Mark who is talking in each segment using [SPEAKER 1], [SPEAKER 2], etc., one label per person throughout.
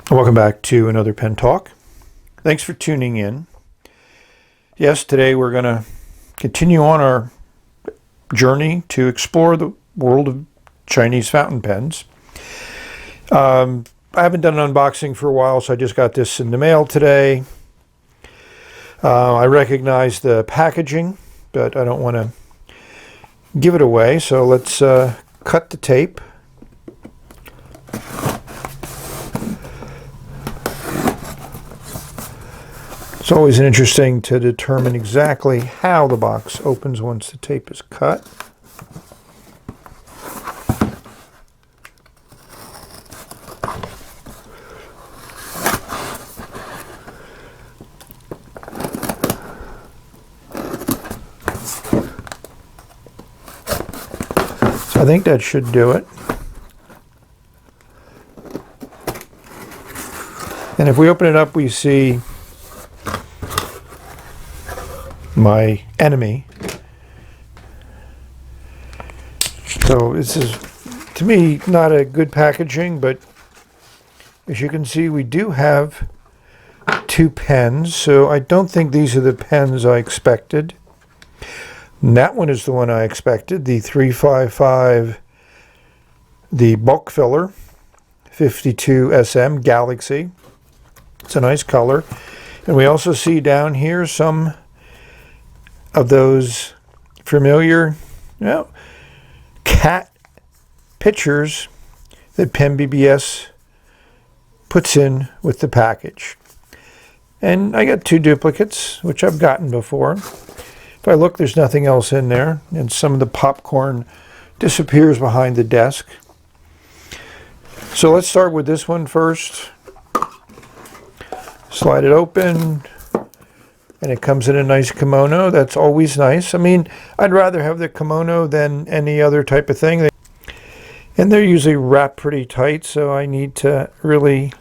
[SPEAKER 1] Welcome back to another Pen Talk. Thanks for tuning in. Yes, today we're going to continue on our journey to explore the world of Chinese fountain pens. I haven't done an unboxing for a while, so I just got this in the mail today. I recognize the packaging, but I don't want to give it away, so let's cut the tape. It's always interesting to determine exactly how the box opens once the tape is cut. So I think that should do it. And if we open it up, we see my enemy. So this is, to me, not a good packaging, but as you can see, we do have two pens, so I don't think these are the pens I expected. And that one is the one I expected, the 355, the bulk filler, 52 SM Galaxy. It's a nice color. And we also see down here some of those familiar, cat pictures that PENBBS puts in with the package. And I got two duplicates, which I've gotten before. If I look, there's nothing else in there, and some of the popcorn disappears behind the desk. So let's start with this one first. Slide it open. And it comes in a nice kimono. That's always nice. I mean, I'd rather have the kimono than any other type of thing. And they're usually wrapped pretty tight, so I need to really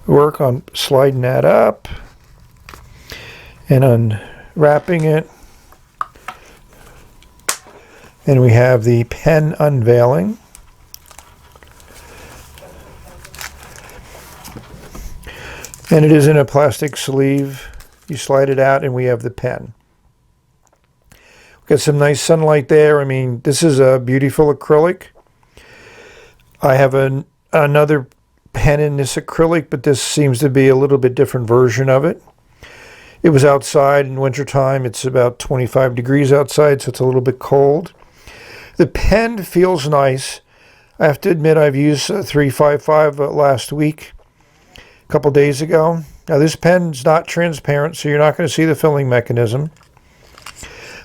[SPEAKER 1] work on sliding that up and unwrapping it. And we have the pen unveiling. And it is in a plastic sleeve. You slide it out and we have the pen. We've got some nice sunlight there. I mean, this is a beautiful acrylic. I have another pen in this acrylic, but this seems to be a little bit different version of it. It was outside in wintertime. It's about 25 degrees outside, so it's a little bit cold. The pen feels nice. I have to admit I've used a 355 last week. Couple days ago. Now this pen's not transparent, so you're not going to see the filling mechanism.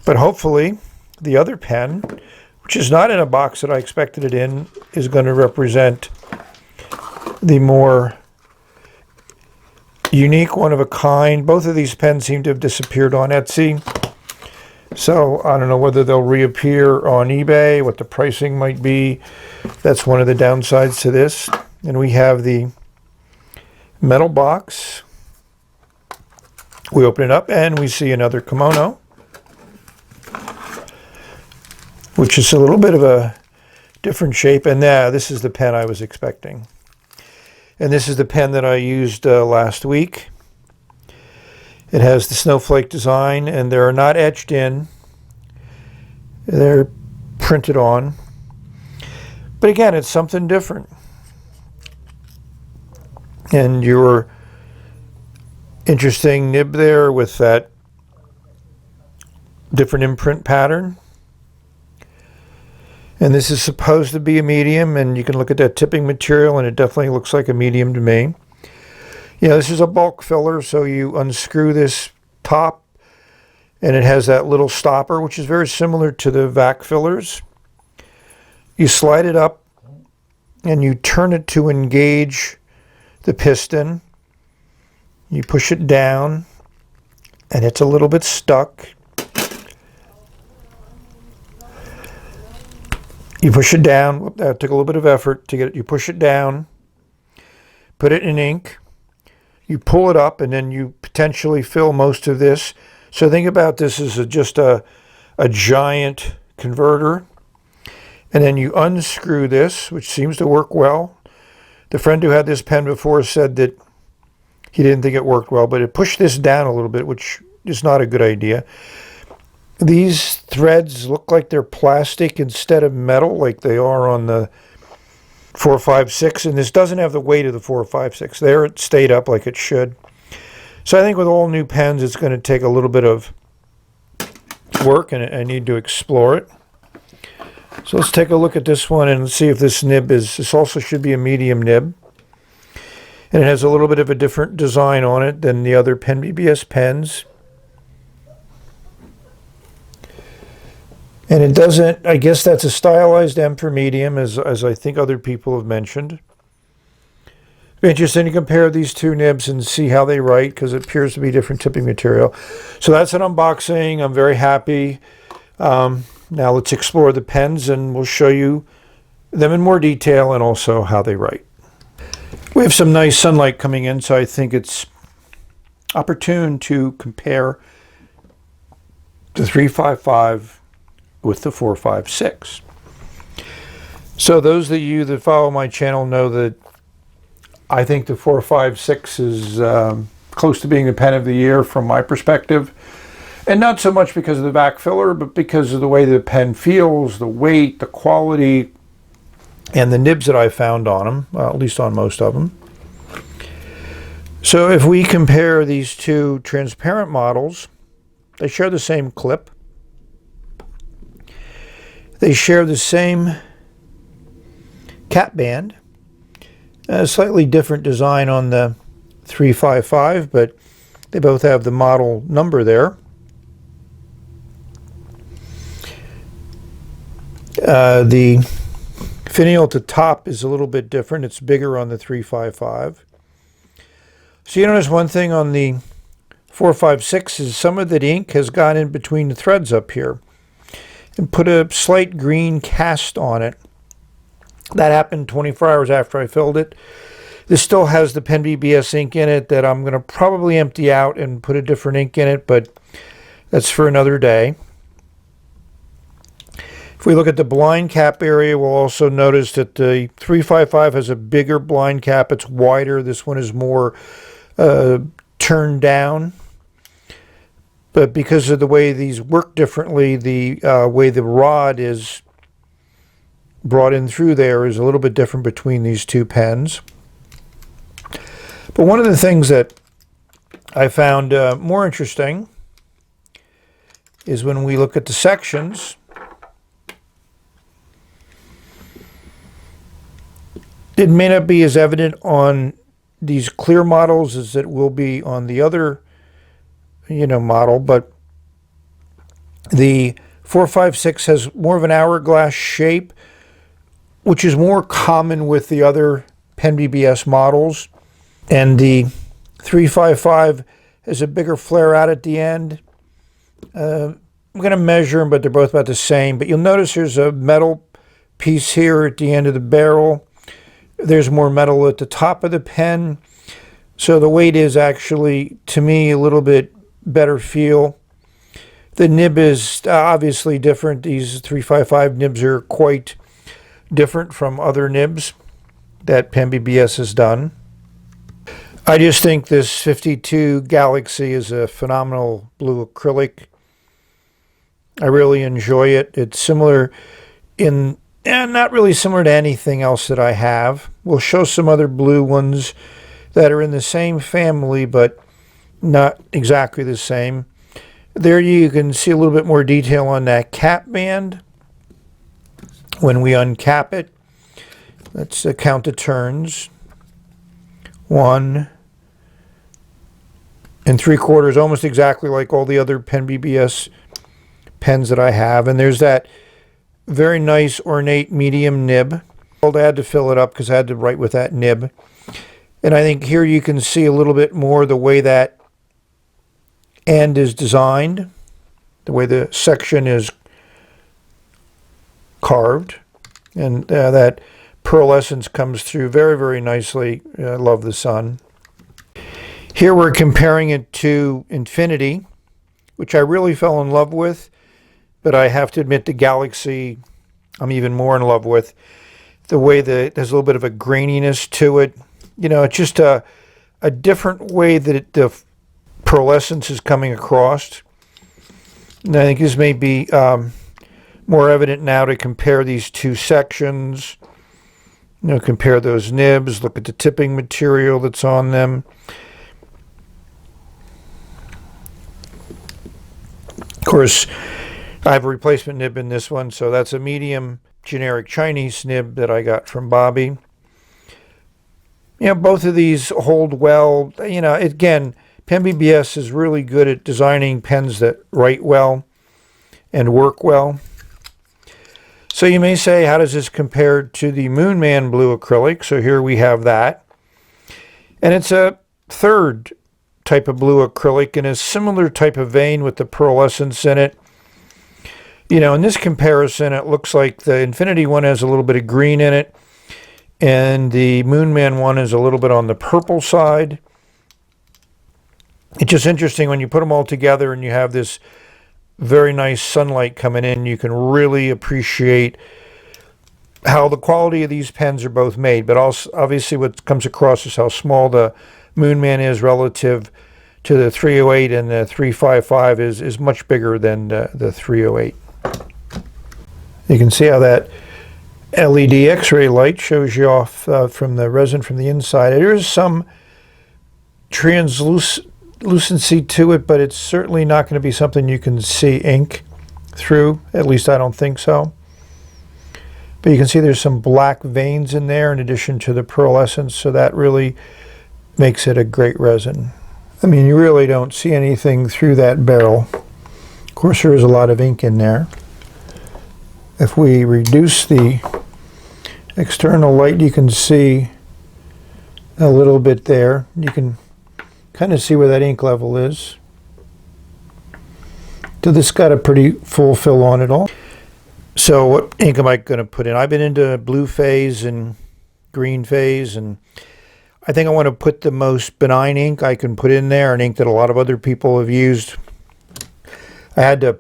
[SPEAKER 1] But hopefully the other pen, which is not in a box that I expected it in, is going to represent the more unique, one of a kind. Both of these pens seem to have disappeared on Etsy. So I don't know whether they'll reappear on eBay, what the pricing might be. That's one of the downsides to this. And we have the metal box. We open it up and we see another kimono, which is a little bit of a different shape. And now this is the pen I was expecting. And this is the pen that I used last week. It has the snowflake design, and they're not etched in. They're printed on. But again, it's something different. And your interesting nib there with that different imprint pattern. And this is supposed to be a medium, and you can look at that tipping material, and it definitely looks like a medium to me. You know, this is a bulk filler, so you unscrew this top, and it has that little stopper, which is very similar to the vac fillers. You slide it up, and you turn it to engage the piston. You push it down, and it's a little bit stuck. You push it down. That took a little bit of effort to get it. You push it down, put it in ink, you pull it up, and then you potentially fill most of this. So think about this as just a giant converter. And then you unscrew this, which seems to work well. The friend who had this pen before said that he didn't think it worked well, but it pushed this down a little bit, which is not a good idea. These threads look like they're plastic instead of metal, like they are on the 456, and this doesn't have the weight of the 456. There it stayed up like it should. So I think with all new pens, it's going to take a little bit of work, and I need to explore it. So let's take a look at this one and see if this nib is, this also should be a medium nib. And it has a little bit of a different design on it than the other PENBBS pens. And it doesn't, I guess that's a stylized M for medium, as I think other people have mentioned. It's interesting to compare these two nibs and see how they write, because it appears to be different tipping material. So that's an unboxing. I'm very happy. Now let's explore the pens, and we'll show you them in more detail and also how they write. We have some nice sunlight coming in, so I think it's opportune to compare the 355 with the 456. So those of you that follow my channel know that I think the 456 is close to being the pen of the year from my perspective. And not so much because of the back filler, but because of the way the pen feels, the weight, the quality, and the nibs that I found on them, at least on most of them. So if we compare these two transparent models, they share the same clip. They share the same cap band. A slightly different design on the 355, but they both have the model number there. The finial at the top is a little bit different. It's bigger on the 355. So you notice one thing on the 456 is some of the ink has gone in between the threads up here and put a slight green cast on it. That happened 24 hours after I filled it. This still has the PENBBS ink in it that I'm going to probably empty out and put a different ink in it, but that's for another day. If we look at the blind cap area, we'll also notice that the 355 has a bigger blind cap. It's wider. This one is more turned down. But because of the way these work differently, the way the rod is brought in through there is a little bit different between these two pens. But one of the things that I found more interesting is when we look at the sections. It may not be as evident on these clear models as it will be on the other, model, but the 456 has more of an hourglass shape, which is more common with the other PENBBS models. And the 355 has a bigger flare out at the end. I'm going to measure them, but they're both about the same. But you'll notice there's a metal piece here at the end of the barrel. There's more metal at the top of the pen. So the weight is actually, to me, a little bit better feel. The nib is obviously different. These 355 nibs are quite different from other nibs that PENBBS has done. I just think this 52 Galaxy is a phenomenal blue acrylic. I really enjoy it. It's similar in, and not really similar to anything else that I have. We'll show some other blue ones that are in the same family, but not exactly the same. There you can see a little bit more detail on that cap band. When we uncap it, let's count the turns. 1 3/4, almost exactly like all the other PENBBS pens that I have. And there's that very nice ornate medium nib. I had to fill it up because I had to write with that nib. And I think here you can see a little bit more the way that end is designed, the way the section is carved, and that pearlescence comes through very, very nicely. I love the sun. Here we're comparing it to Infinity, which I really fell in love with, but I have to admit the Galaxy I'm even more in love with. the way that there's a little bit of a graininess to it. You know, it's just a different way that the pearlescence is coming across. And I think this may be more evident now to compare these two sections. You know, compare those nibs, look at the tipping material that's on them. Of course, I have a replacement nib in this one, so that's a medium generic Chinese nib that I got from Bobby. You know, both of these hold well. You know, again, PENBBS is really good at designing pens that write well and work well. So you may say, how does this compare to the Moonman Blue acrylic? So here we have that. And it's a third type of blue acrylic in a similar type of vein with the pearlescence in it. You know, in this comparison, it looks like the Infinity one has a little bit of green in it, and the Moonman one is a little bit on the purple side. It's just interesting when you put them all together and you have this very nice sunlight coming in, you can really appreciate how the quality of these pens are both made. But also, obviously, what comes across is how small the Moonman is relative to the 308, and the 355 is much bigger than the 308. You can see how that LED X-ray light shows you off from the resin from the inside. There is some translucency to it, but it's certainly not going to be something you can see ink through. At least I don't think so. But you can see there's some black veins in there in addition to the pearlescence, so that really makes it a great resin. I mean, you really don't see anything through that barrel. Of course, there is a lot of ink in there. If we reduce the external light, you can see a little bit there. You can kind of see where that ink level is. So this got a pretty full fill on it all. So what ink am I going to put in? I've been into blue phase and green phase, and I think I want to put the most benign ink I can put in there, an ink that a lot of other people have used. I had to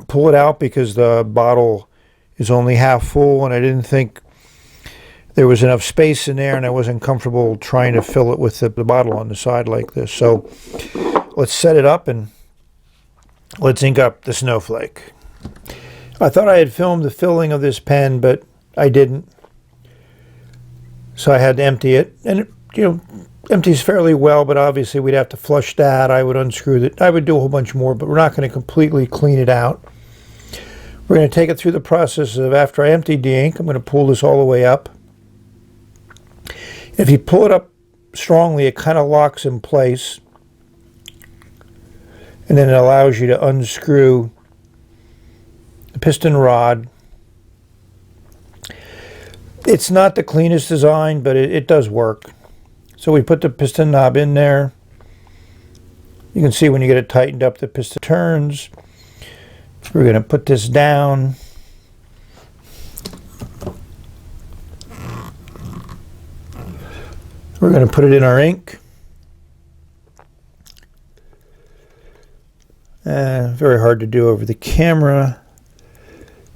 [SPEAKER 1] pull it out because the bottle is only half full, and I didn't think there was enough space in there, and I wasn't comfortable trying to fill it with the bottle on the side like this. So let's set it up and let's ink up the snowflake. I thought I had filmed the filling of this pen, but I didn't. So I had to empty it, and it, you know, empties fairly well, but obviously we'd have to flush that. I would unscrew it. I would do a whole bunch more, but we're not going to completely clean it out. We're going to take it through the process of, after I emptied the ink, I'm going to pull this all the way up. If you pull it up strongly, it kind of locks in place, and then it allows you to unscrew the piston rod. It's not the cleanest design, but it does work. So we put the piston knob in there. You can see when you get it tightened up, the piston turns. We're going to put this down. We're going to put it in our ink. Very hard to do over the camera.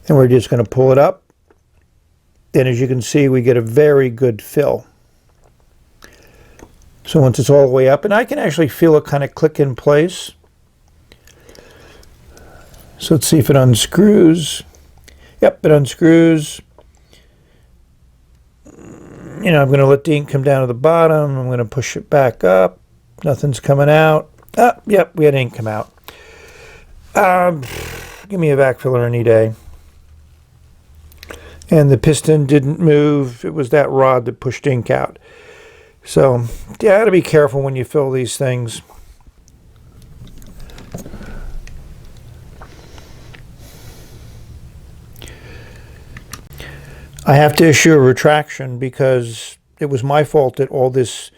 [SPEAKER 1] And we're just going to pull it up. And as you can see, we get a very good fill. So once it's all the way up, and I can actually feel it kind of click in place. So let's see if it unscrews. Yep, it unscrews. You know, I'm going to let the ink come down to the bottom. I'm going to push it back up. Nothing's coming out. Ah, yep, we had ink come out. Give me a vac filler any day. And the piston didn't move. It was that rod that pushed ink out. So, yeah, got to be careful when you fill these things. I have to issue a retraction because it was my fault that all this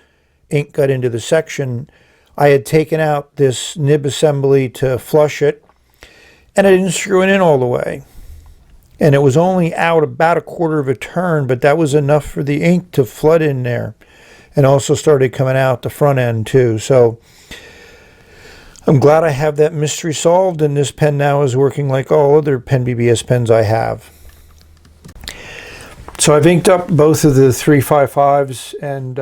[SPEAKER 1] ink got into the section. I had taken out this nib assembly to flush it, and I didn't screw it in all the way. And it was only out about a quarter of a turn, but that was enough for the ink to flood in there, and also started coming out the front end too. So I'm glad I have that mystery solved, and this pen now is working like all other PENBBS pens I have. So I've inked up both of the 355s, and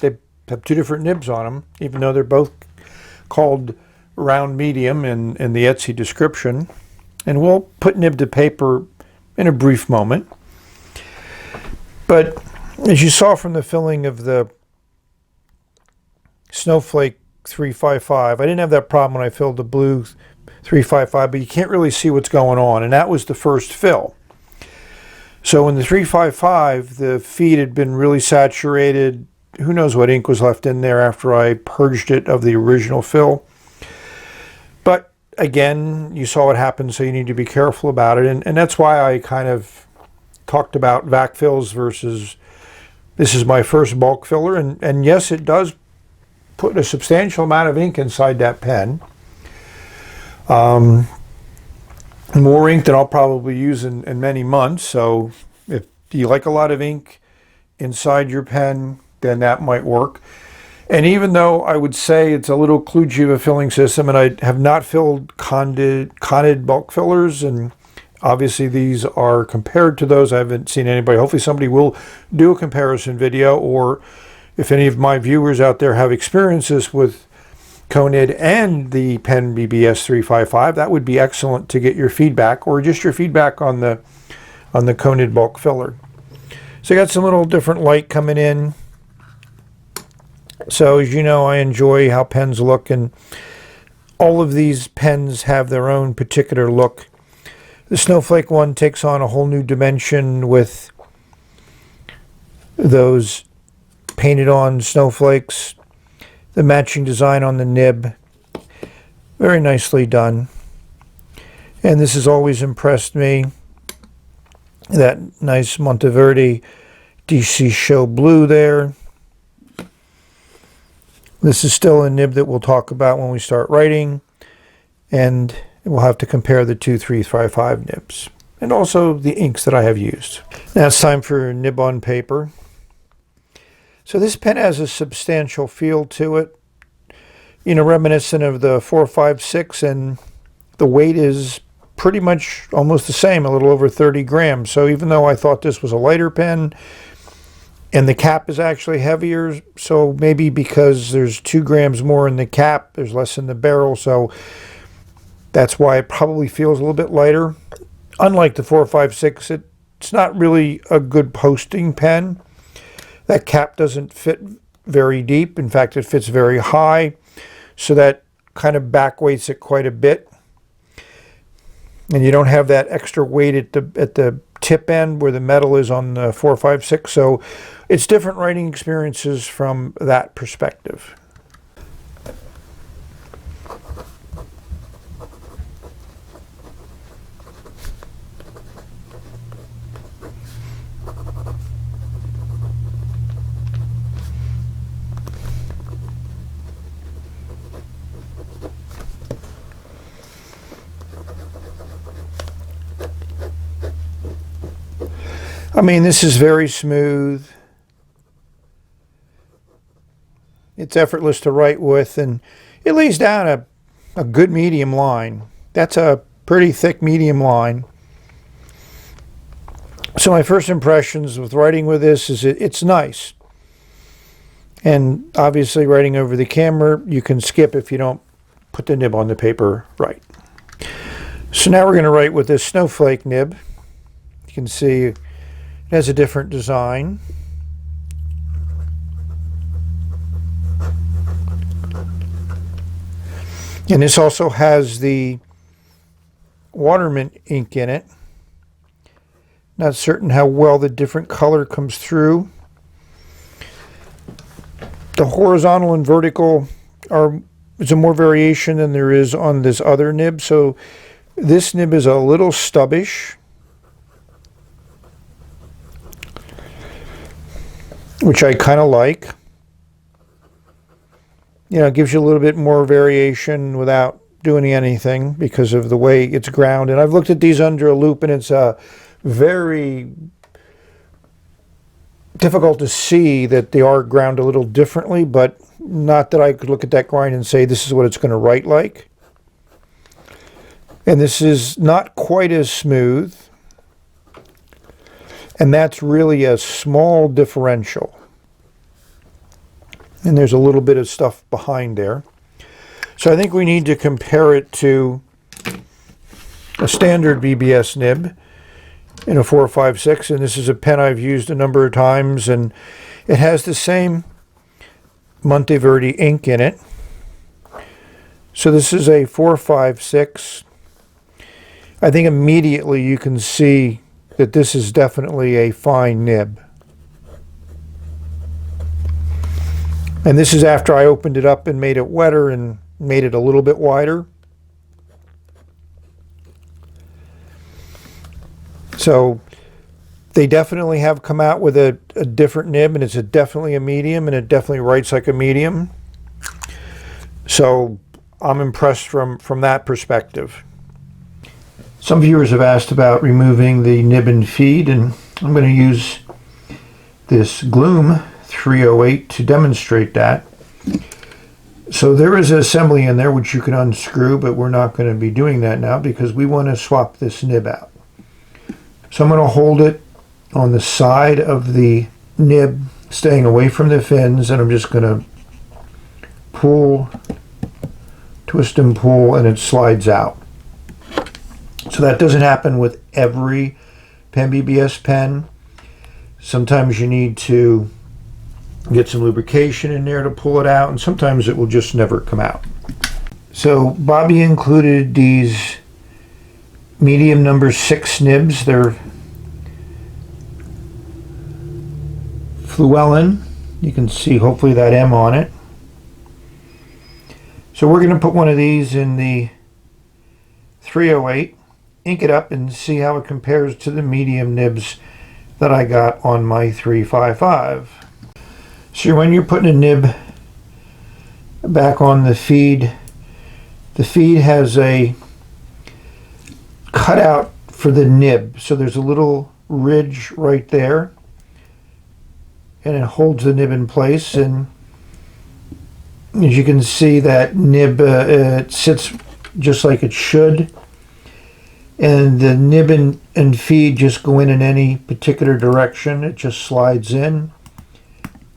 [SPEAKER 1] they have two different nibs on them, even though they're both called round medium in the Etsy description. And we'll put nib to paper in a brief moment. But as you saw from the filling of the Snowflake 355, I didn't have that problem when I filled the blue 355, but you can't really see what's going on, and that was the first fill. So in the 355, the feed had been really saturated. Who knows what ink was left in there after I purged it of the original fill. But again, you saw what happened, so you need to be careful about it. And that's why I kind of talked about vac fills versus this is my first bulk filler. And yes, it does put a substantial amount of ink inside that pen. More ink than I'll probably use in many months. So if you like a lot of ink inside your pen, then that might work. And even though I would say it's a little kludgy of a filling system, and I have not filled Conid bulk fillers, and obviously these are compared to those. I haven't seen anybody. Hopefully somebody will do a comparison video, or if any of my viewers out there have experiences with Conid and the PENBBS 355, that would be excellent to get your feedback, or just your feedback on the Conid bulk filler. So I got some little different light coming in. So as you know, I enjoy how pens look, and all of these pens have their own particular look. The Snowflake one takes on a whole new dimension with those painted on snowflakes. The matching design on the nib, very nicely done. And this has always impressed me, that nice Monteverde DC Show blue there. This is still a nib that we'll talk about when we start writing, and we'll have to compare the two 355 nibs and also the inks that I have used. Now it's time for nib on paper. So this pen has a substantial feel to it, you know, reminiscent of the 456, and the weight is pretty much almost the same, a little over 30 grams. So even though I thought this was a lighter pen, and the cap is actually heavier, so maybe because there's 2 grams more in the cap, there's less in the barrel, so that's why it probably feels a little bit lighter. Unlike the 456, it's not really a good posting pen. That cap doesn't fit very deep. In fact, it fits very high, so that kind of back weights it quite a bit. And you don't have that extra weight at the tip end where the metal is on the 456. So it's different writing experiences from that perspective. I mean, this is very smooth. It's effortless to write with, and it lays down a good medium line. That's a pretty thick medium line. So my first impressions with writing with this is it's nice. And obviously writing over the camera, you can skip if you don't put the nib on the paper right. So now we're going to write with this Snowflake nib. You can see it has a different design. And this also has the Waterman ink in it. Not certain how well the different color comes through. The horizontal and vertical is a more variation than there is on this other nib. So this nib is a little stubbish, which I kind of like. You know, it gives you a little bit more variation without doing anything because of the way it's ground. And I've looked at these under a loop, and it's very difficult to see that they are ground a little differently, but not that I could look at that grind and say this is what it's going to write like. And this is not quite as smooth. And that's really a small differential. And there's a little bit of stuff behind there. So I think we need to compare it to a standard BBS nib in a 456, and this is a pen I've used a number of times, and it has the same Monteverde ink in it. So this is a 456. I think immediately you can see that this is definitely a fine nib. And this is after I opened it up and made it wetter and made it a little bit wider. So they definitely have come out with a different nib, and it's definitely a medium, and it definitely writes like a medium. So I'm impressed from that perspective. Some viewers have asked about removing the nib and feed, and I'm going to use this Gloom 308 to demonstrate that. So there is an assembly in there which you can unscrew, but we're not going to be doing that now because we want to swap this nib out. So I'm going to hold it on the side of the nib, staying away from the fins, and I'm just going to pull, twist and pull, and it slides out. So that doesn't happen with every PENBBS pen. Sometimes you need to get some lubrication in there to pull it out, and sometimes it will just never come out. So Bobby included these medium number 6 nibs. They're Fluellen. You can see hopefully that M on it. So we're going to put one of these in the 308, ink it up, and see how it compares to the medium nibs that I got on my 355. So when you're putting a nib back on the feed has a cutout for the nib. So there's a little ridge right there, and it holds the nib in place. And as you can see, that nib it sits just like it should, and the nib and feed just go in any particular direction. It just slides in,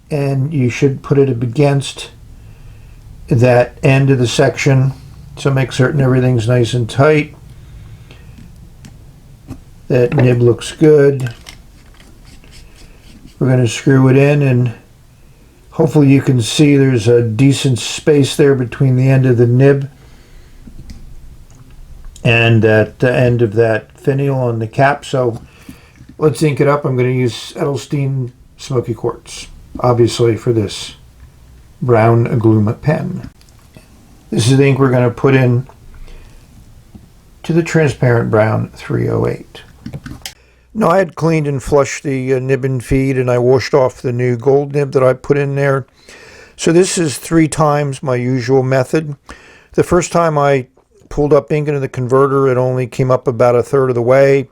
[SPEAKER 1] and you should put it up against that end of the section, so make certain everything's nice and tight. That nib looks good. We're going to screw it in, and hopefully you can see there's a decent space there between the end of the nib and at the end of that finial on the cap. So let's ink it up. I'm going to use Edelstein Smoky Quartz, obviously, for this brown Gloom pen. This is the ink we're going to put in to the transparent brown 308. Now, I had cleaned and flushed the nib and feed, and I washed off the new gold nib that I put in there. So this is 3 times my usual method. The first time I pulled up ink into the converter, it only came up about 1/3 of the way.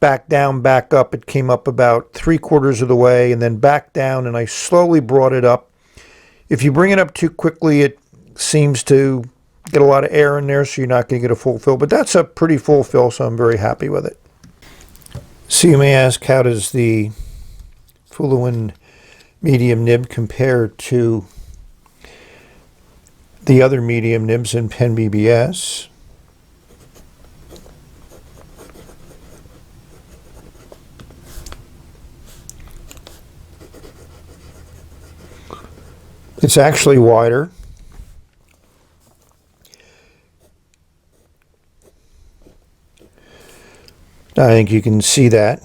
[SPEAKER 1] Back down, back up, it came up about 3/4 of the way, and then back down, and I slowly brought it up. If you bring it up too quickly, it seems to get a lot of air in there, so you're not going to get a full fill. But that's a pretty full fill, so I'm very happy with it. So you may ask, how does the Fluellen medium nib compare to the other medium nibs in PENBBS? It's actually wider. I think you can see that.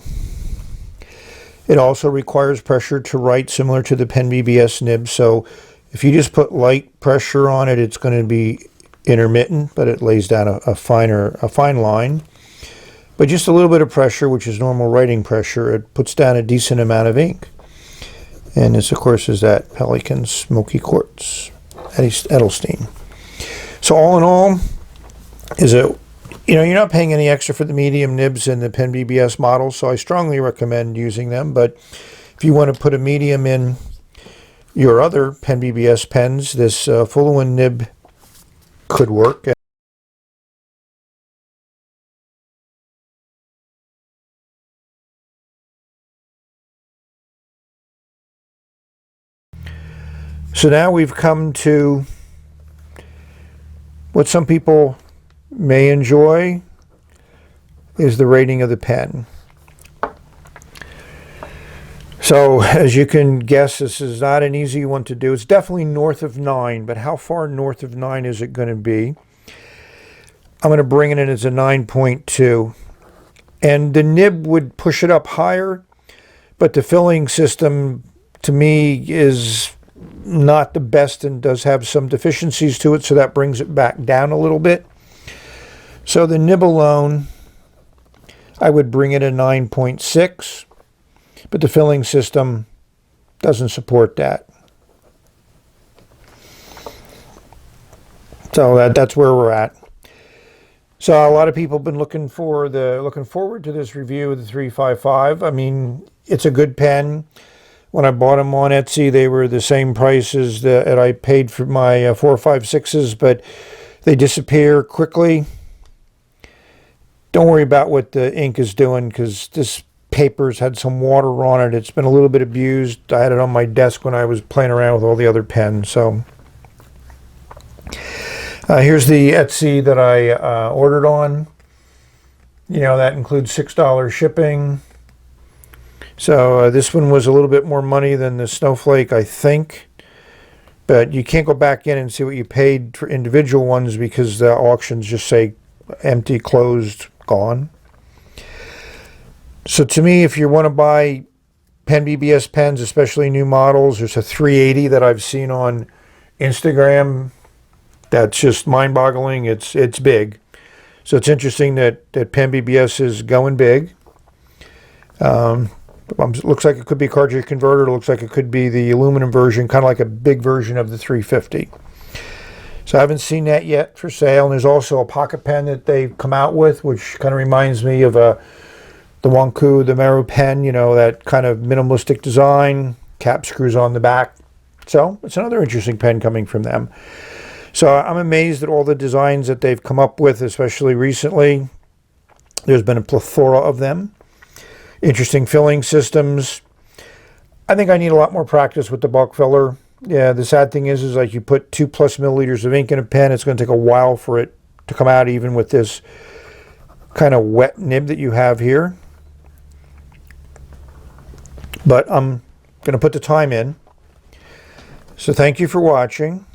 [SPEAKER 1] It also requires pressure to write, similar to the PENBBS nib. So if you just put light pressure on it, it's going to be intermittent, but it lays down a fine line. But just a little bit of pressure, which is normal writing pressure, it puts down a decent amount of ink. And this, of course, is that Pelican Smoky Quartz, Edelstein. So all in all, you're not paying any extra for the medium nibs in the PENBBS model, so I strongly recommend using them. But if you want to put a medium in your other PENBBS pens, this Fluellen nib could work. So now we've come to what some people may enjoy is the rating of the pen. So as you can guess, this is not an easy one to do. It's definitely north of 9, but how far north of 9 is it going to be? I'm going to bring it in as a 9.2. And the nib would push it up higher, but the filling system, to me, is not the best and does have some deficiencies to it, so that brings it back down a little bit. So the nib alone, I would bring it a 9.6. But the filling system doesn't support that. So that's where we're at. So a lot of people have been looking forward to this review of the 355. I mean, it's a good pen. When I bought them on Etsy, they were the same price as that I paid for my 456s, but they disappear quickly. Don't worry about what the ink is doing, because this paper's had some water on it. It's been a little bit abused. I had it on my desk when I was playing around with all the other pens. So here's the Etsy that I ordered on. You know, that includes $6 shipping. So this one was a little bit more money than the Snowflake, I think. But you can't go back in and see what you paid for individual ones because the auctions just say empty, closed, gone. So to me, if you want to buy PENBBS pens, especially new models, there's a 380 that I've seen on Instagram. That's just mind-boggling. It's big. So it's interesting that PENBBS is going big. Looks like it could be a cartridge converter. It looks like it could be the aluminum version, kind of like a big version of the 350. So I haven't seen that yet for sale. And there's also a pocket pen that they've come out with, which kind of reminds me of the Wonku, the Meru pen, you know, that kind of minimalistic design, cap screws on the back. So it's another interesting pen coming from them. So I'm amazed at all the designs that they've come up with, especially recently. There's been a plethora of them. Interesting filling systems. I think I need a lot more practice with the bulk filler. Yeah, the sad thing is like you put 2+ milliliters of ink in a pen, it's going to take a while for it to come out, even with this kind of wet nib that you have here. But I'm going to put the time in. So thank you for watching.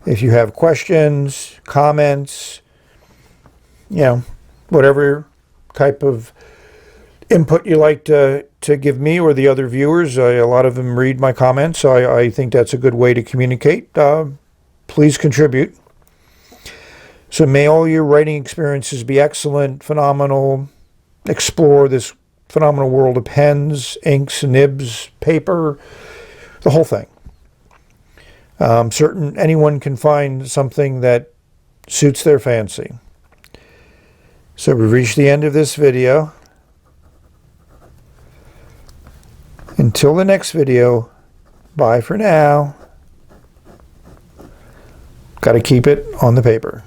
[SPEAKER 1] If you have questions, comments, you know, whatever type of input you like to give me or the other viewers, a lot of them read my comments, so I think that's a good way to communicate. Please contribute. So may all your writing experiences be excellent, phenomenal. Explore this phenomenal world of pens, inks, nibs, paper, the whole thing. Anyone can find something that suits their fancy. So we've reached the end of this video. Until the next video, bye for now. Got to keep it on the paper.